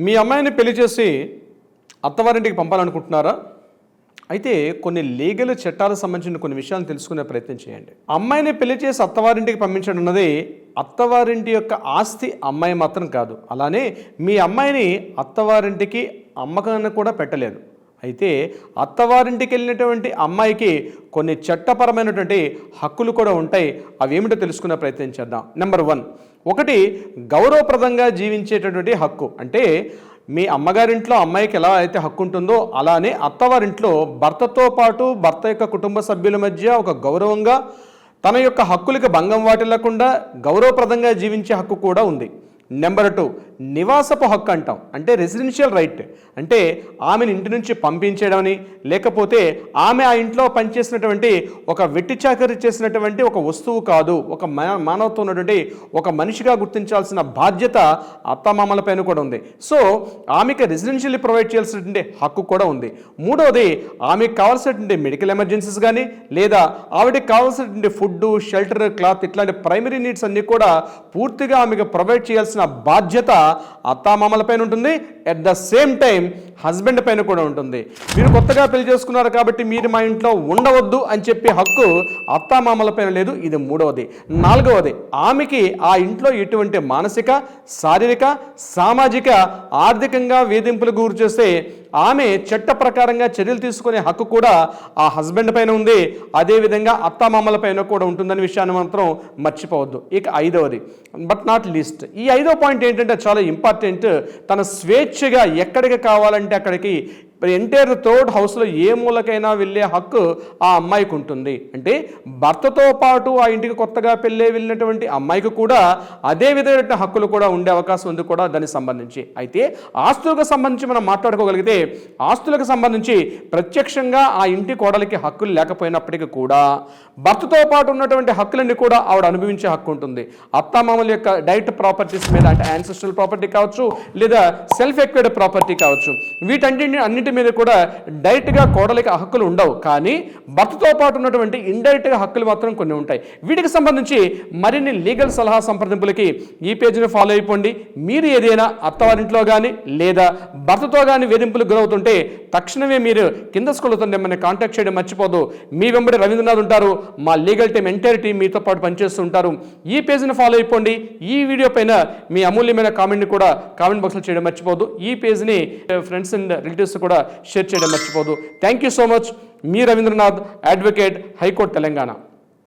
మీ అమ్మాయిని పెళ్లి చేసి అత్తవారింటికి పంపాలనుకుంటున్నారా? అయితే కొన్ని లీగల్ చట్టాలకు సంబంధించిన కొన్ని విషయాలను తెలుసుకునే ప్రయత్నం చేయండి. అమ్మాయిని పెళ్లి చేసి అత్తవారింటికి పంపించడం అన్నది అత్తవారింటి యొక్క ఆస్తి అమ్మాయి మాత్రం కాదు. అలానే మీ అమ్మాయిని అత్తవారింటికి అమ్మకాన్ని కూడా పెట్టలేదు. అయితే అత్తవారింటికి వెళ్ళినటువంటి అమ్మాయికి కొన్ని చట్టపరమైనటువంటి హక్కులు కూడా ఉంటాయి. అవి ఏమిటో తెలుసుకునే ప్రయత్నం చేద్దాం. నెంబర్ 1, ఒకటి గౌరవప్రదంగా జీవించేటటువంటి హక్కు. అంటే మీ అమ్మగారింట్లో అమ్మాయికి ఎలా అయితే హక్కు ఉంటుందో అలానే అత్తవారింట్లో భర్తతో పాటు భర్త యొక్క కుటుంబ సభ్యుల మధ్య ఒక గౌరవంగా తన యొక్క హక్కులకు భంగం వాటిల్లకుండా గౌరవప్రదంగా జీవించే హక్కు కూడా ఉంది. నెంబర్ 2, నివాసపు హక్కు అంటాం. అంటే రెసిడెన్షియల్ రైట్. అంటే ఆమెను ఇంటి నుంచి పంపించేయడమని, లేకపోతే ఆమె ఆ ఇంట్లో పనిచేసినటువంటి ఒక వెట్టి చాకరీ చేసినటువంటి ఒక వస్తువు కాదు, ఒక మానవత్వం ఉన్నటువంటి ఒక మనిషిగా గుర్తించాల్సిన బాధ్యత అత్తమామలపైన కూడా ఉంది. సో ఆమెకి రెసిడెన్షియల్లీ ప్రొవైడ్ చేయాల్సినటువంటి హక్కు కూడా ఉంది. మూడవది, ఆమెకు కావాల్సినటువంటి మెడికల్ ఎమర్జెన్సీస్ కానీ లేదా ఆవిడకి కావాల్సినటువంటి ఫుడ్, షెల్టర్, క్లాత్ ఇట్లాంటి ప్రైమరీ నీడ్స్ అన్నీ కూడా పూర్తిగా ఆమెకు ప్రొవైడ్ చేయాల్సిన బాధ్యత అత్తామామలపైన ఉంటుంది. At the same time husband పైన కూడా ఉంటుంది. మీరు కొత్తగా పెళ్లి చేసుకున్నారు కాబట్టి మీరు మా ఇంట్లో ఉండవద్దు అని చెప్పే హక్కు అత్తామామలపైన లేదు. ఇది మూడవది. నాలుగవది, ఆమెకి ఆ ఇంట్లో ఎటువంటి మానసిక, శారీరక, సామాజిక, ఆర్థికంగా వేధింపులకు గురి చేస్తే ఆమె చట్ట ప్రకారంగా చర్యలు తీసుకునే హక్కు కూడా ఆ హస్బెండ్ పైన ఉంది. అదేవిధంగా అత్తామామల పైన కూడా ఉంటుందనే విషయాన్ని మాత్రం మర్చిపోవద్దు. ఇక 5వది, బట్ నాట్ లీస్ట్, ఈ 5వ పాయింట్ ఏంటంటే చాలా ఇంపార్టెంట్. తన స్వేచ్ఛగా ఎక్కడికి కావాలంటే అక్కడికి ఎంటైర్ థర్డ్ హౌస్లో ఏ మూలకైనా వెళ్ళే హక్కు ఆ అమ్మాయికి ఉంటుంది. అంటే భర్తతో పాటు ఆ ఇంటికి కొత్తగా వెళ్ళినటువంటి అమ్మాయికి కూడా అదే విధమైన హక్కులు కూడా ఉండే అవకాశం ఉంది కూడా దానికి సంబంధించి. అయితే ఆస్తులకు సంబంధించి మనం మాట్లాడుకోగలిగితే ఆస్తులకు సంబంధించి ప్రత్యక్షంగా ఆ ఇంటి కోడలికి హక్కులు లేకపోయినప్పటికీ కూడా భర్తతో పాటు ఉన్నటువంటి హక్కులన్నీ కూడా ఆవిడ అనుభవించే హక్కు ఉంటుంది. అత్తామామల యొక్క డైరెక్ట్ ప్రాపర్టీస్ మీద, అంటే యాన్సెస్ట్రల్ ప్రాపర్టీ కావచ్చు లేదా సెల్ఫ్ ఎక్వైర్డ్ ప్రాపర్టీ కావచ్చు, అన్నిటి మీద కూడా డైరెక్ట్గా కోడలికి హక్కులు ఉండవు. కానీ భర్తతో పాటు ఉన్నటువంటి ఇండైరెక్ట్గా హక్కులు మాత్రం కొన్ని ఉంటాయి. వీటికి సంబంధించి మరిన్ని లీగల్ సలహా సంప్రదింపులకి ఈ పేజీని ఫాలో అయిపోండి. మీరు ఏదైనా అత్తవారింట్లో కానీ లేదా భర్తతో కానీ వేధింపులకు గురవుతుంటే తక్షణమే మీరు కింద స్కూల్తో మిమ్మల్ని కాంటాక్ట్ చేయడం మర్చిపోదు. మీ వెంబడి రవీంద్రనాథ్ ఉంటారు. మా లీగల్ టీం, ఎంటైర్ టీం మీతో పాటు పనిచేస్తుంటారు. ఈ పేజీని ఫాలో అయిపోండి. ఈ వీడియో పైన మీ అమూల్యమైన కామెంట్ని కూడా కామెంట్ బాక్స్లో చేయడం మర్చిపోదు. ఈ పేజ్ని ఫ్రెండ్స్ అండ్ రిలేటివ్స్ కూడా షేర్ చేయడం మర్చిపోదు. Thank you so much. మీ రవీంద్రనాథ్, అడ్వకేట్, హైకోర్టు తెలంగాణ.